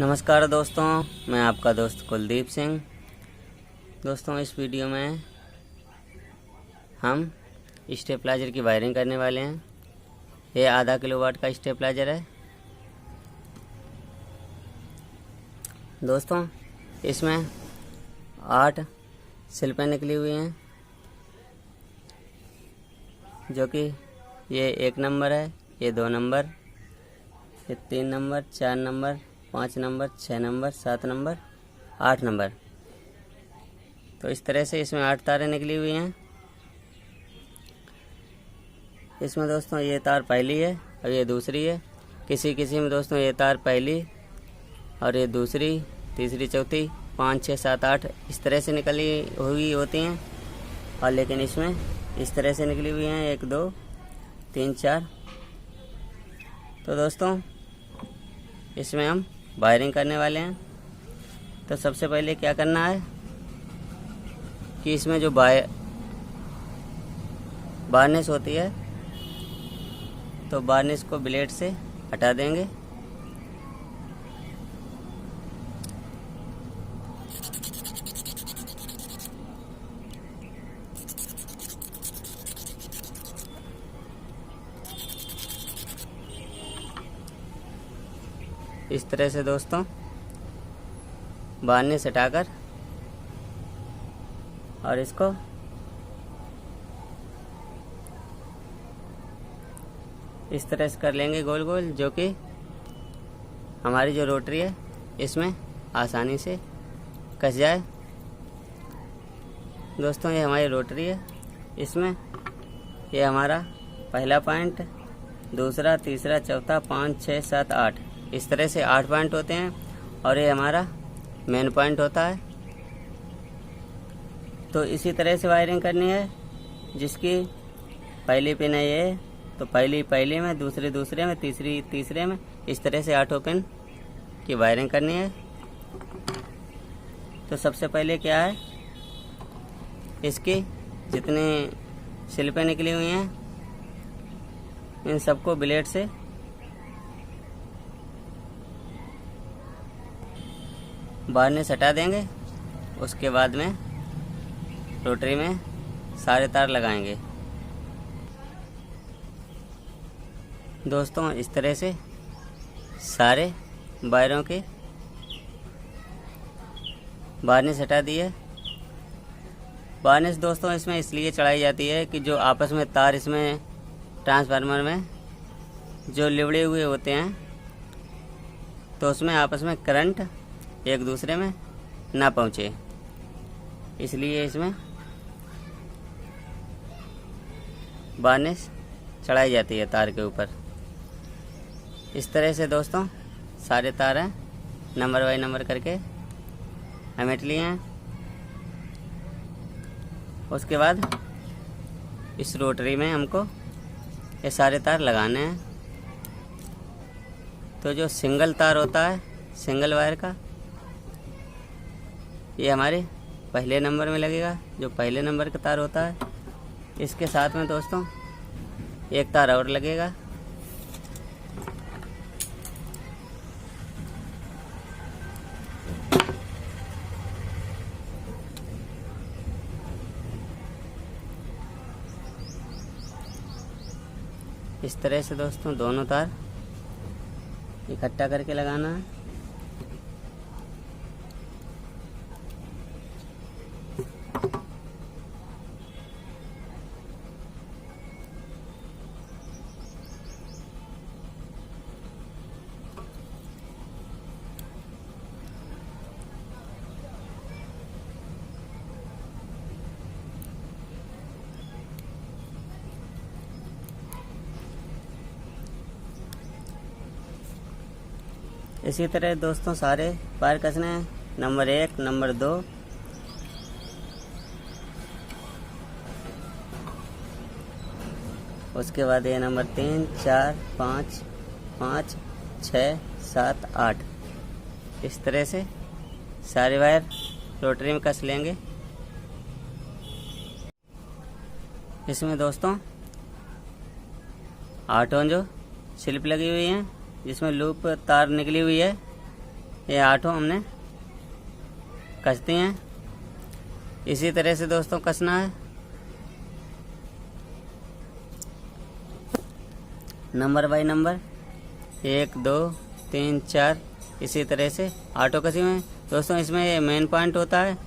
नमस्कार दोस्तों, मैं आपका दोस्त कुलदीप सिंह। दोस्तों, इस वीडियो में हम स्टेबलाइजर की वायरिंग करने वाले हैं। ये आधा किलोवाट का स्टेबलाइजर है। दोस्तों, इसमें 8 स्लिपें निकली हुई हैं, जो कि ये 1 नंबर है, ये 2 नंबर, ये 3 number, 4 number, 5 number, 6 number, 7 number, 8 number. तो इस तरह से इसमें 8 तारें निकली हुई हैं। इसमें दोस्तों ये तार पहली है और ये दूसरी है। किसी किसी में दोस्तों ये तार पहली और ये दूसरी, तीसरी, चौथी, 5, 6, 7, 8 इस तरह से निकली हुई होती हैं। और लेकिन इसमें इस तरह से निकली हुई हैं 1, 2, 3, 4। तो दोस्तों, इसमें हम वायरिंग करने वाले हैं। तो सबसे पहले क्या करना है कि इसमें जो वार्निश होती है, तो वार्निश को ब्लेड से हटा देंगे। इस तरह से दोस्तों वार्निश हटाकर और इसको इस तरह से कर लेंगे गोल गोल, जो कि हमारी जो रोटरी है इसमें आसानी से कस जाए। दोस्तों, ये हमारी रोटरी है। इसमें ये हमारा पहला पॉइंट, दूसरा, तीसरा, चौथा, 5, 6, 7, 8 इस तरह से 8 पॉइंट होते हैं और ये हमारा मेन पॉइंट होता है। तो इसी तरह से वायरिंग करनी है, जिसकी पहली पिन है ये, तो पहली में, दूसरे में, तीसरे में, इस तरह से 8 पिन की वायरिंग करनी है। तो सबसे पहले क्या है, इसकी जितनी स्लिपें निकली हुई हैं इन सबको ब्लेड से वार्निश हटा देंगे। उसके बाद में रोटरी में सारे तार लगाएंगे। दोस्तों, इस तरह से सारे वायरों के वार्निश हटा दिए। वार्निश दोस्तों इसमें इसलिए चढ़ाई जाती है कि जो आपस में तार इसमें ट्रांसफार्मर में जो लिबड़े हुए होते हैं, तो उसमें आपस में करंट एक दूसरे में ना पहुँचे, इसलिए इसमें वार्निश चढ़ाई जाती है तार के ऊपर। इस तरह से दोस्तों सारे तार हैं, नंबर बाई नंबर करके हमेट लिए हैं। उसके बाद इस रोटरी में हमको ये सारे तार लगाने हैं। तो जो सिंगल तार होता है, सिंगल वायर का, ये हमारे पहले नंबर में लगेगा, जो पहले नंबर का तार होता है। इसके साथ में दोस्तों एक तार और लगेगा। इस तरह से दोस्तों दोनों तार इकट्ठा करके लगाना है। इसी तरह दोस्तों सारे वायर कसने हैं, नंबर 1, नंबर 2, उसके बाद ये नंबर 3, 4, 5, 5, 6, 7, 8 इस तरह से सारे वायर रोटरी में कस लेंगे। इसमें दोस्तों 8 जो स्लिप लगी हुई हैं, जिसमें लूप तार निकली हुई है, ये 8 हमने कस दिए हैं। इसी तरह से दोस्तों कसना है। नंबर बाई नंबर 1 2 3 4 इसी तरह से 8 कसी में दोस्तों। इसमें ये मेन पॉइंट होता है,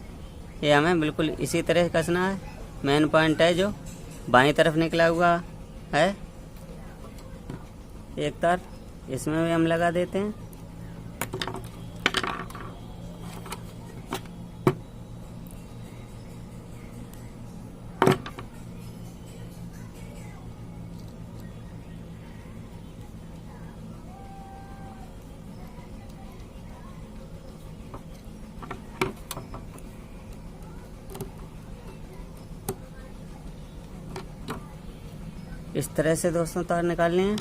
ये हमें बिल्कुल इसी तरह कसना है। मेन पॉइंट है जो बाईं तरफ निकला हुआ है एक तार, इसमें भी हम लगा देते हैं। इस तरह से दोस्तों तार निकालने हैं।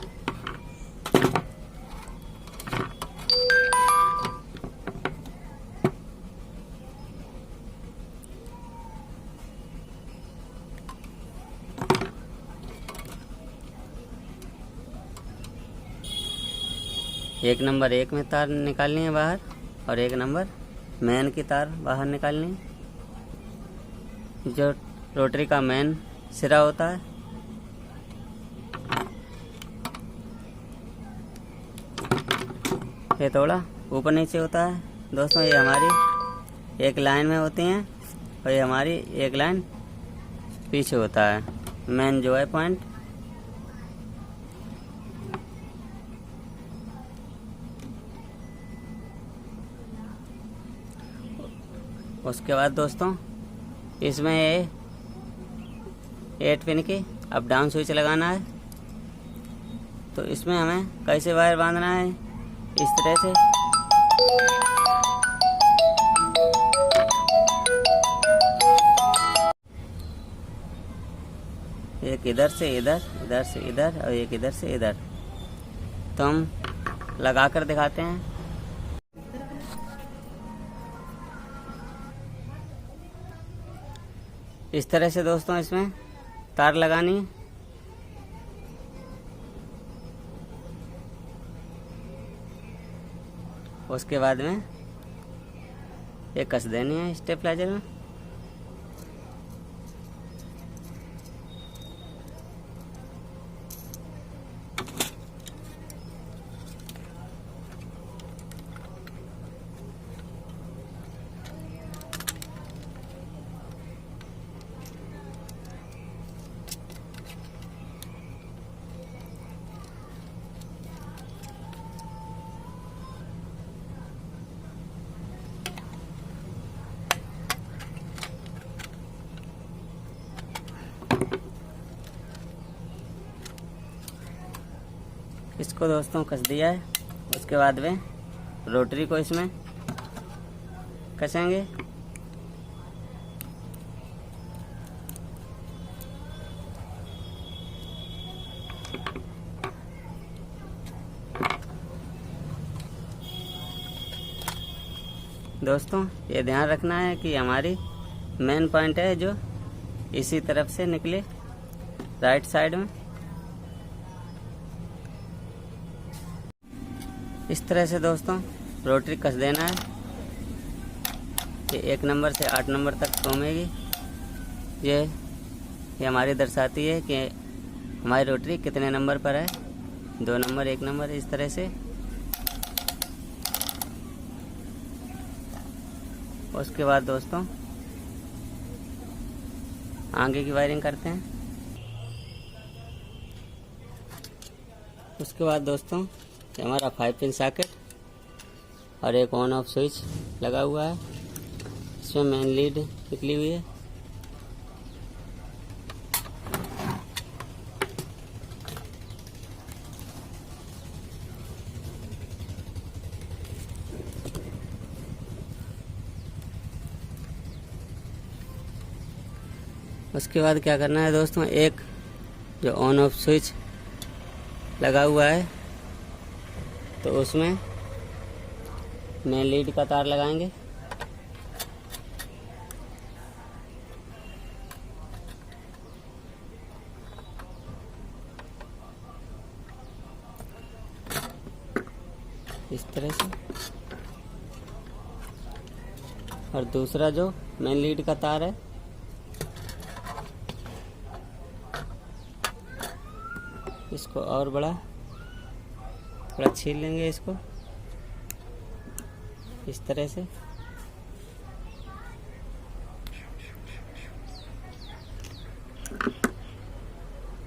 एक नंबर 1 में तार निकालनी है बाहर, और 1 नंबर मेन की तार बाहर निकालनी है। जो रोटरी का मेन सिरा होता है, ये थोड़ा ऊपर नीचे होता है दोस्तों। ये हमारी एक लाइन में होती हैं और ये हमारी एक लाइन पीछे होता है मेन जो है पॉइंट। उसके बाद दोस्तों इसमें ये 8 पिन की अप डाउन स्विच लगाना है। तो इसमें हमें कैसे वायर बांधना है, इस तरह से एक इधर से इधर, इधर से इधर और एक इधर से इधर। तो हम लगा कर दिखाते हैं। इस तरह से दोस्तों इसमें तार लगानी है। उसके बाद में एक कस देनी है स्टेपलाइजर में। इसको दोस्तों कस दिया है। उसके बाद में रोटरी को इसमें कसेंगे। दोस्तों ये ध्यान रखना है कि हमारी मेन पॉइंट है जो इसी तरफ से निकले राइट साइड में। इस तरह से दोस्तों रोटरी कस देना है। ये 1 नंबर से 8 नंबर तक घूमेगी। ये हमारी दर्शाती है कि हमारी रोटरी कितने नंबर पर है, 2 नंबर 1 नंबर, इस तरह से। उसके बाद दोस्तों आगे की वायरिंग करते हैं। उसके बाद दोस्तों हमारा 5 पिन सॉकेट और एक ऑन ऑफ स्विच लगा हुआ है। इसमें मेन लीड निकली हुई है। उसके बाद क्या करना है दोस्तों, एक जो ऑन ऑफ स्विच लगा हुआ है तो उसमें मेन लीड का तार लगाएंगे। इस तरह से और दूसरा जो मेन लीड का तार है इसको और बड़ा थोड़ा छील लेंगे इसको इस तरह से।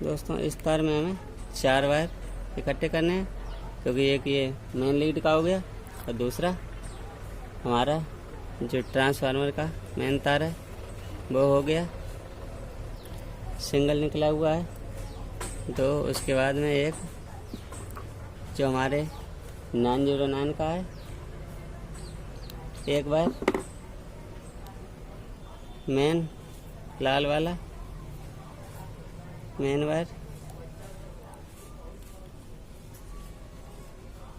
दोस्तों इस तार में हमें 4 वायर इकट्ठे करने हैं, क्योंकि एक ये मेन लीड का हो गया और दूसरा हमारा जो ट्रांसफार्मर का मेन तार है वो हो गया, सिंगल निकला हुआ है। तो उसके बाद में एक जो हमारे 909 का है एक वायर मेन लाल वाला मेन वायर।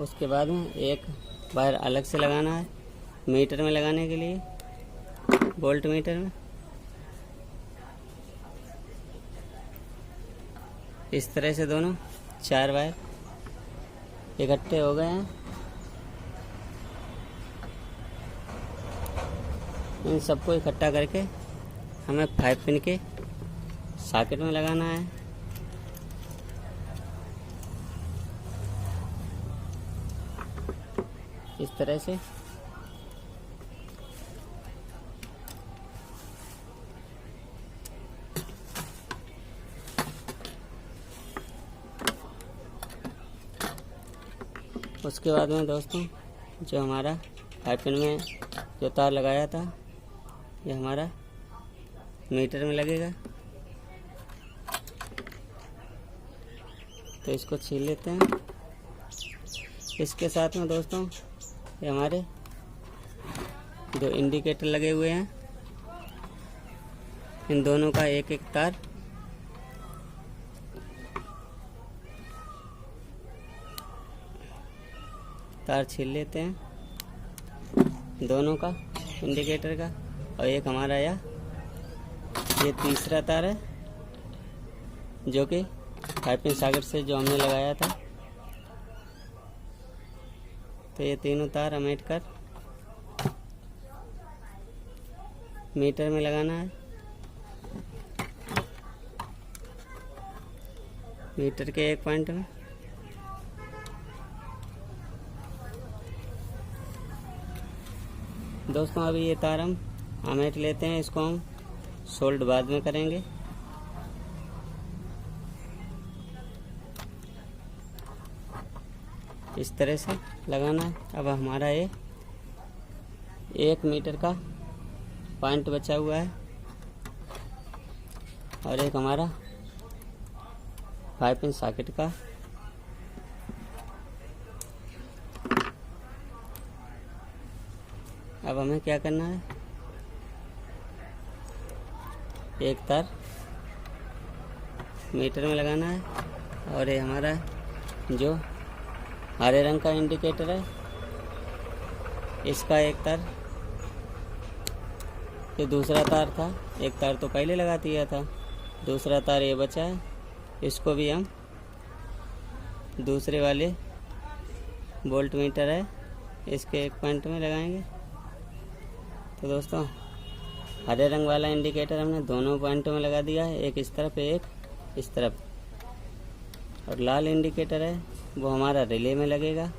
उसके बाद में एक वायर अलग से लगाना है मीटर में लगाने के लिए, वोल्ट मीटर में। इस तरह से दोनों 4 वायर इकट्ठे हो गए हैं। इन सबको इकट्ठा करके हमें 5 पिन के सॉकेट में लगाना है। इस तरह से उसके बाद में दोस्तों जो हमारा 5 पिन में जो तार लगाया था ये हमारा मीटर में लगेगा, तो इसको छील लेते हैं। इसके साथ में दोस्तों ये हमारे जो इंडिकेटर लगे हुए हैं इन दोनों का एक एक तार छील लेते हैं दोनों का, इंडिकेटर का। और एक हमारा ये तीसरा तार है जो कि 5 पिन सॉकेट से जो हमने लगाया था। तो ये तीनों तार हमें कर मीटर में लगाना है, मीटर के एक पॉइंट में। दोस्तों अभी ये तार हम आमेट लेते हैं, इसको हम सोल्ड बाद में करेंगे। इस तरह से लगाना है। अब हमारा ये 1 मीटर का पॉइंट बचा हुआ है और एक हमारा 5 पिन सॉकेट का। अब हमें क्या करना है, एक तार मीटर में लगाना है और ये हमारा जो हरे रंग का इंडिकेटर है इसका एक तार, ये दूसरा तार था, एक तार तो पहले लगा दिया था, दूसरा तार ये बचा है, इसको भी हम दूसरे वाले वोल्ट मीटर है इसके एक पॉइंट में लगाएंगे। तो दोस्तों हरे रंग वाला इंडिकेटर हमने दोनों पॉइंटों में लगा दिया है, एक इस तरफ एक इस तरफ। और लाल इंडिकेटर है वो हमारा रिले में लगेगा,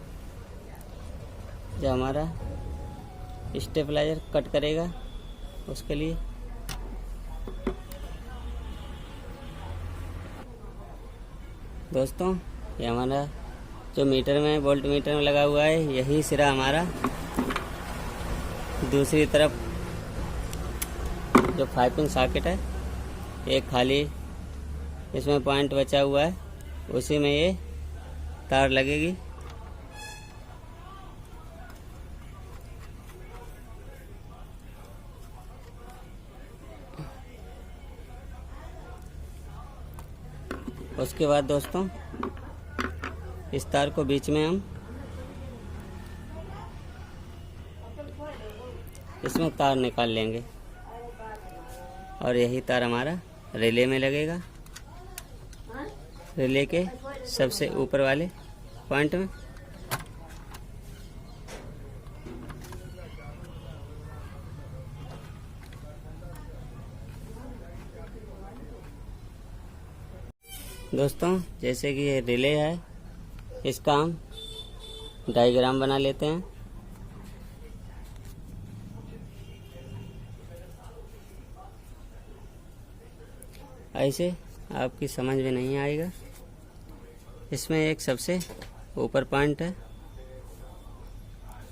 जो हमारा स्टेबलाइजर कट करेगा उसके लिए। दोस्तों ये हमारा जो मीटर में वोल्ट मीटर में लगा हुआ है यही सिरा हमारा दूसरी तरफ जो 5 पिन सॉकेट है एक खाली इसमें पॉइंट बचा हुआ है उसी में ये तार लगेगी। उसके बाद दोस्तों इस तार को बीच में हम इसमें तार निकाल लेंगे और यही तार हमारा रिले में लगेगा, रिले के सबसे ऊपर वाले पॉइंट में। दोस्तों जैसे कि ये रिले है, इसका हम डायग्राम बना लेते हैं। ऐसे आपकी समझ में नहीं आएगा। इसमें एक सबसे ऊपर पॉइंट है,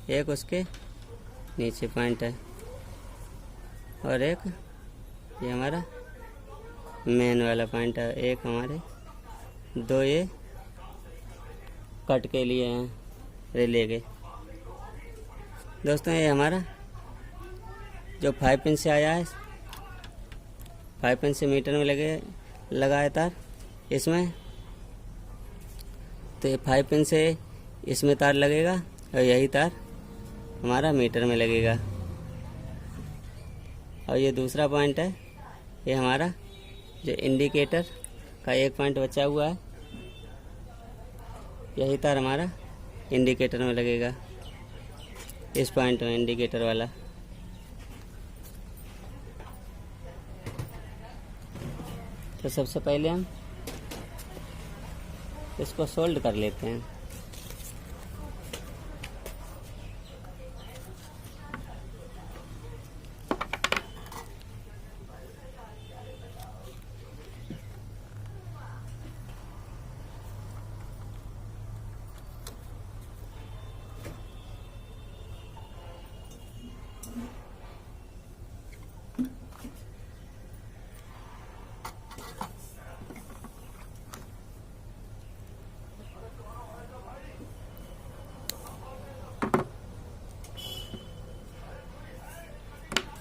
एक उसके नीचे पॉइंट है, और एक ये हमारा मेन वाला पॉइंट है। एक हमारे दो ये कट के लिए हैं रिले के। दोस्तों ये हमारा जो 5 पिन से आया है, 5 पिन से मीटर में लगा है तार इसमें, तो ये 5 पिन से इसमें तार लगेगा और यही तार हमारा मीटर में लगेगा। और ये दूसरा पॉइंट है, ये हमारा जो इंडिकेटर का एक पॉइंट बचा हुआ है, यही तार हमारा इंडिकेटर में लगेगा, इस पॉइंट में इंडिकेटर वाला। तो सबसे पहले हम इसको सोल्ड कर लेते हैं।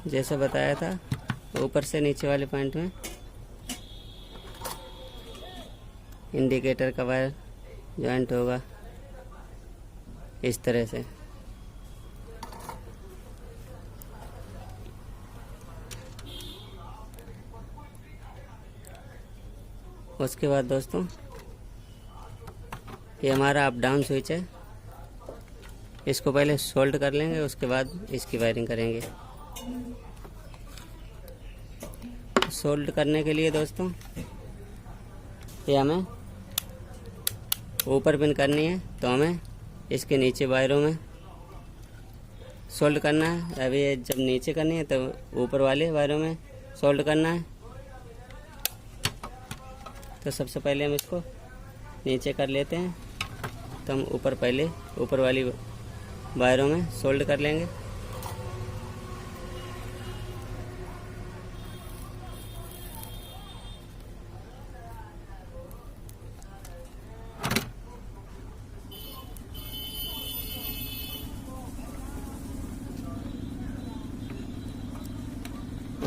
जैसे बताया था, ऊपर से नीचे वाले पॉइंट में इंडिकेटर का वायर जॉइंट होगा इस तरह से। उसके बाद दोस्तों ये हमारा अप डाउन स्विच है, इसको पहले सोल्ड कर लेंगे, उसके बाद इसकी वायरिंग करेंगे। सोल्ड करने के लिए दोस्तों ये हमें ऊपर पिन करनी है, तो हमें इसके नीचे वायरों में सोल्ड करना है। अभी ये जब नीचे करनी है तो ऊपर वाले वायरों में सोल्ड करना है। तो सबसे पहले हम इसको नीचे कर लेते हैं, तो हम पहले ऊपर वाली वायरों में सोल्ड कर लेंगे।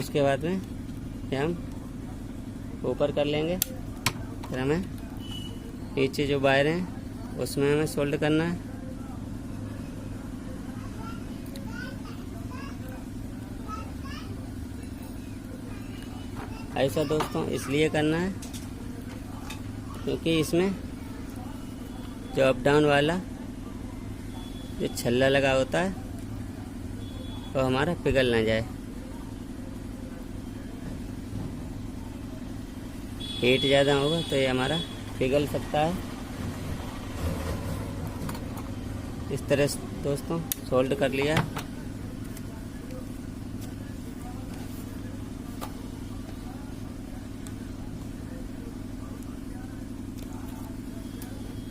उसके बाद में ये हम ऊपर कर लेंगे, फिर हमें नीचे जो वायर हैं उसमें हमें सोल्ड करना है। ऐसा दोस्तों इसलिए करना है क्योंकि इसमें जो अप डाउन वाला जो छल्ला लगा होता है वो हमारा पिघल ना जाए। हीट ज़्यादा होगा तो ये हमारा पिघल सकता है। इस तरह से दोस्तों सोल्ड कर लिया।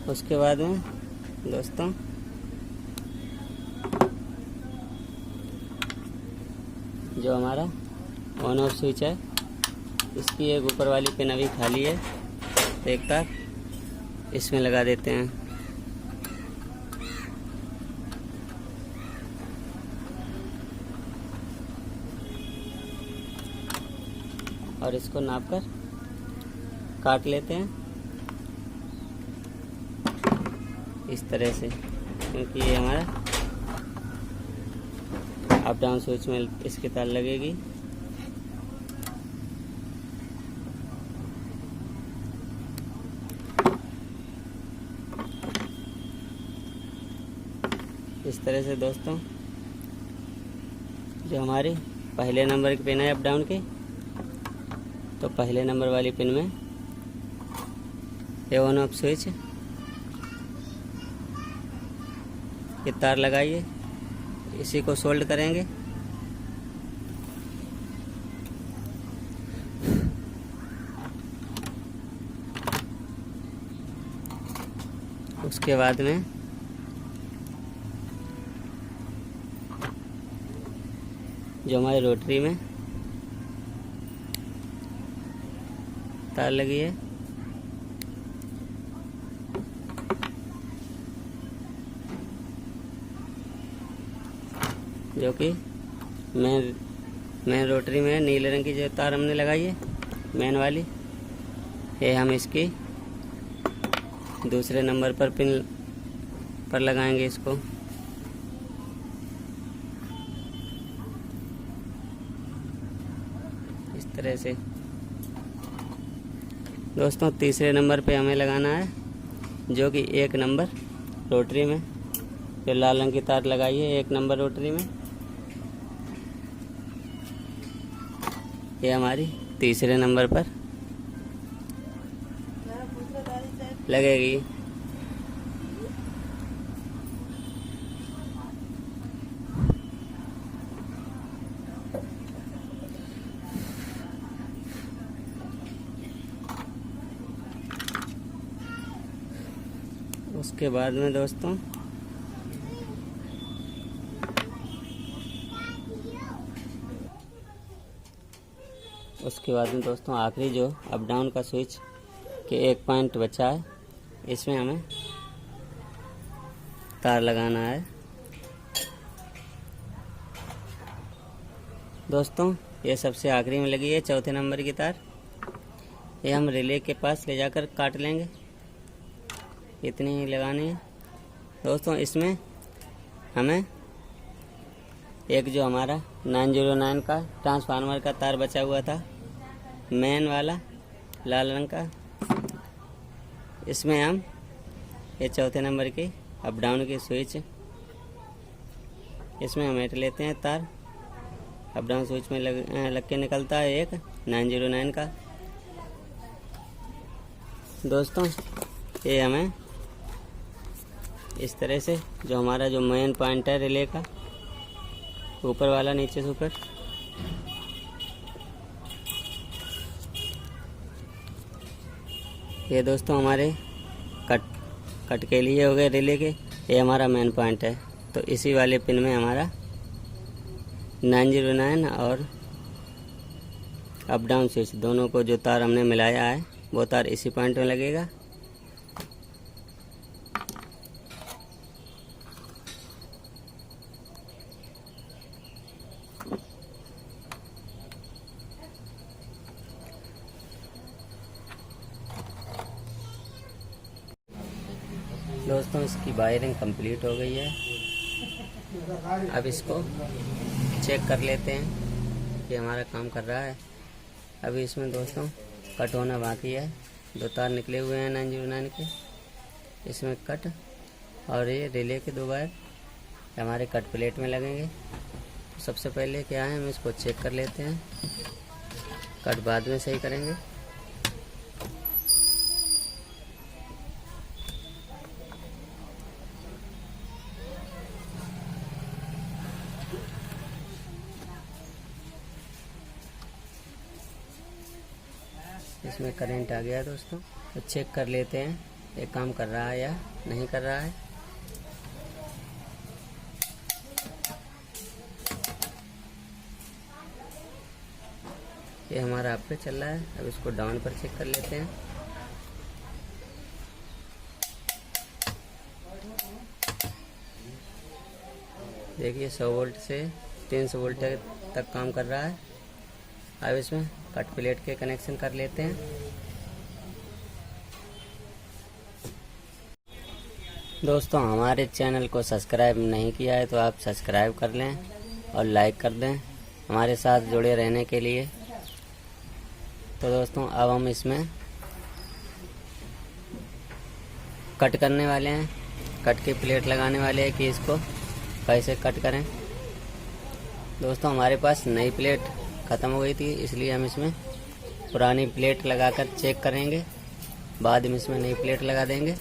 उसके बाद में दोस्तों जो हमारा ऑन ऑफ स्विच है, इसकी एक ऊपर वाली पिन अभी खाली है, तो एक तार इसमें लगा देते हैं। और इसको नाप कर काट लेते हैं इस तरह से, क्योंकि ये हमारा अप डाउन स्विच में इसकी तार लगेगी। इस तरह से दोस्तों जो हमारी पहले नंबर की पिन है अप डाउन की, तो पहले नंबर वाली पिन में ये ऑन ऑफ स्विच, ये तार लगाइए, इसी को सोल्ड करेंगे। उसके बाद में जो हमारी रोटरी में तार लगी है, जो कि मेन रोटरी में नीले रंग की जो तार हमने लगाई है मेन वाली, ये हम इसकी दूसरे नंबर पर पिन पर लगाएंगे इसको। इस तरह से दोस्तों तीसरे नंबर पे हमें लगाना है, जो कि 1 नंबर रोटरी में जो लाल रंग की तार लगाई है 1 नंबर रोटरी में, ये हमारी तीसरे नंबर पर लगेगी। उसके बाद में दोस्तों आखिरी जो अप डाउन का स्विच के 1 पॉइंट बचा है, इसमें हमें तार लगाना है। दोस्तों ये सबसे आखिरी में लगी है 4थे नंबर की तार, ये हम रिले के पास ले जाकर काट लेंगे, इतनी ही लगानी है। दोस्तों इसमें हमें एक जो हमारा 909 का ट्रांसफार्मर का तार बचा हुआ था मेन वाला लाल रंग का, इसमें हम ये 4थे नंबर की अप डाउन की स्विच, इसमें हम हट लेते हैं तार। अप डाउन स्विच में लग के निकलता है एक 909 का। दोस्तों ये हमें इस तरह से जो हमारा जो मेन पॉइंट है रिले का, ऊपर वाला नीचे से ऊपर, ये दोस्तों हमारे कट के लिए हो गए रिले के, ये हमारा मेन पॉइंट है। तो इसी वाले पिन में हमारा 909 और अप डाउन स्विच दोनों को जो तार हमने मिलाया है वो तार इसी पॉइंट में लगेगा। दोस्तों इसकी वायरिंग कंप्लीट हो गई है। अब इसको चेक कर लेते हैं कि हमारा काम कर रहा है। अभी इसमें दोस्तों कट होना बाकी है, 2 तार निकले हुए हैं 909 के, इसमें कट, और ये रिले के 2 वायर हमारे कट प्लेट में लगेंगे। तो सबसे पहले क्या है, हम इसको चेक कर लेते हैं, कट बाद में सही करेंगे। इसमें करंट आ गया दोस्तों, तो चेक कर लेते हैं ये काम कर रहा है या नहीं कर रहा है। ये हमारा अप पे चल रहा है। अब इसको डाउन पर चेक कर लेते हैं। देखिए 100 वोल्ट से 300 वोल्ट तक काम कर रहा है। अब इसमें कट प्लेट के कनेक्शन कर लेते हैं। दोस्तों हमारे चैनल को सब्सक्राइब नहीं किया है तो आप सब्सक्राइब कर लें और लाइक कर दें हमारे साथ जुड़े रहने के लिए। तो दोस्तों अब हम इसमें कट करने वाले हैं, कट की प्लेट लगाने वाले हैं कि इसको कैसे कट करें। दोस्तों हमारे पास नई प्लेट ख़त्म हो गई थी, इसलिए हम इसमें पुरानी प्लेट लगाकर चेक करेंगे बाद में इसमें नई प्लेट लगा देंगे।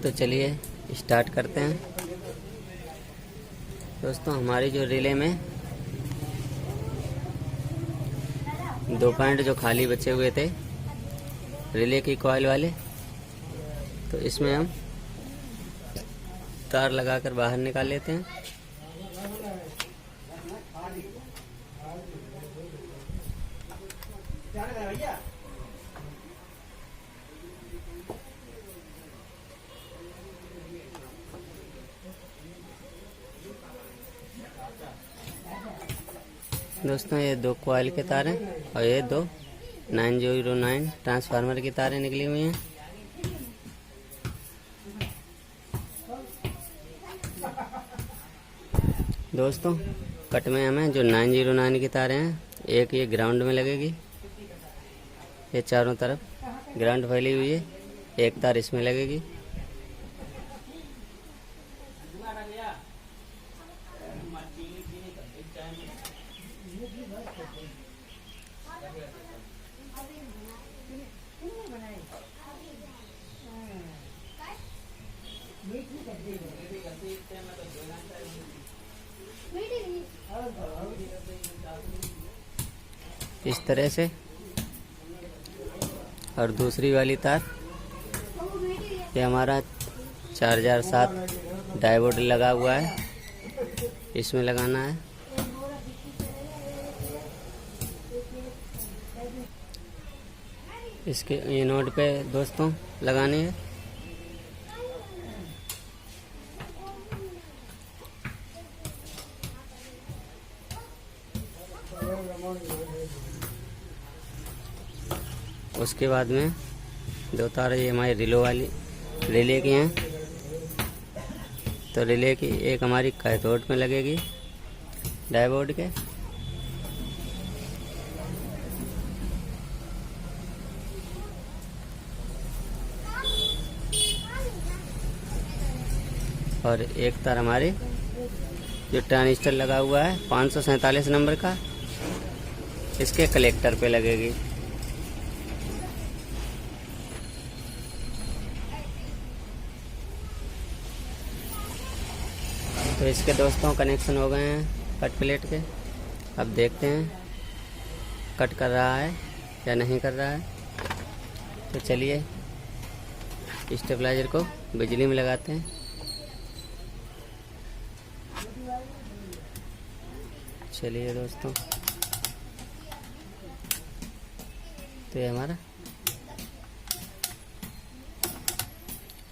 तो चलिए स्टार्ट करते हैं दोस्तों। हमारी जो रिले में 2 पॉइंट जो खाली बचे हुए थे रिले की कॉइल वाले, तो इसमें हम तार लगाकर बाहर निकाल लेते हैं। दोस्तों ये 2 कॉइल के तार हैं और ये 2 909 ट्रांसफार्मर की तारें निकली हुई हैं। दोस्तों कट में हमें जो 909 की तारें हैं, एक ये ग्राउंड में लगेगी, ये चारों तरफ ग्राउंड फैली हुई है, एक तार इसमें लगेगी। इस तरह से। और दूसरी वाली तार ये हमारा 4007 डायोड लगा हुआ है, इसमें लगाना है। इसके ये नोड पे दोस्तों लगानी है। उसके बाद में 2 तार ये हमारी रिले की हैं। तो रिले की एक हमारी कैथोड में लगेगी डायोड के, और एक तार हमारे जो ट्रांजिस्टर लगा हुआ है 547 नंबर का, इसके कलेक्टर पे लगेगी। तो इसके दोस्तों कनेक्शन हो गए हैं कट प्लेट के। अब देखते हैं कट कर रहा है या नहीं कर रहा है। तो चलिए स्टेबलाइजर को बिजली में लगाते हैं। चलिए दोस्तों, तो ये हमारा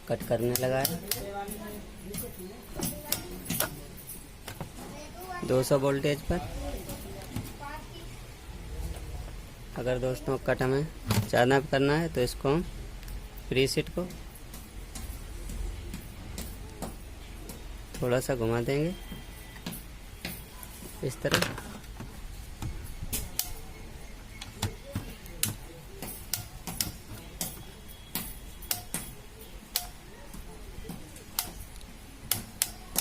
कट करने लगा है। 200 वोल्टेज पर। अगर दोस्तों कट हमें ज़्यादा करना है तो इसको हम प्रीसेट को थोड़ा सा घुमा देंगे इस तरह।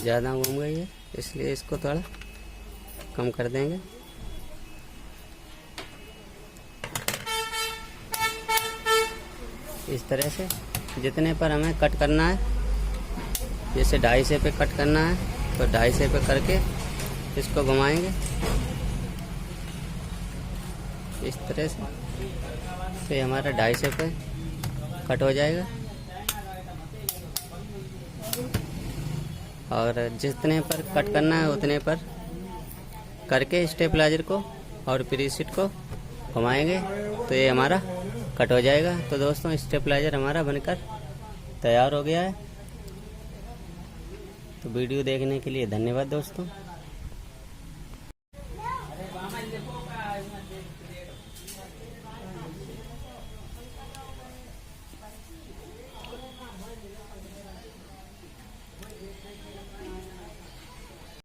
ज़्यादा घूम गई है इसलिए इसको थोड़ा कम कर देंगे। इस तरह से जितने पर हमें कट करना है, जैसे 250 पे कट करना है तो 250 पे करके इसको घुमाएंगे इस तरह से। तो ये हमारा 250 पे कट हो जाएगा। और जितने पर कट करना है उतने पर करके स्टेबलाइजर को और प्रीसेट को घुमाएंगे तो ये हमारा कट हो जाएगा। तो दोस्तों स्टेबलाइजर हमारा बनकर तैयार हो गया है। तो वीडियो देखने के लिए धन्यवाद दोस्तों।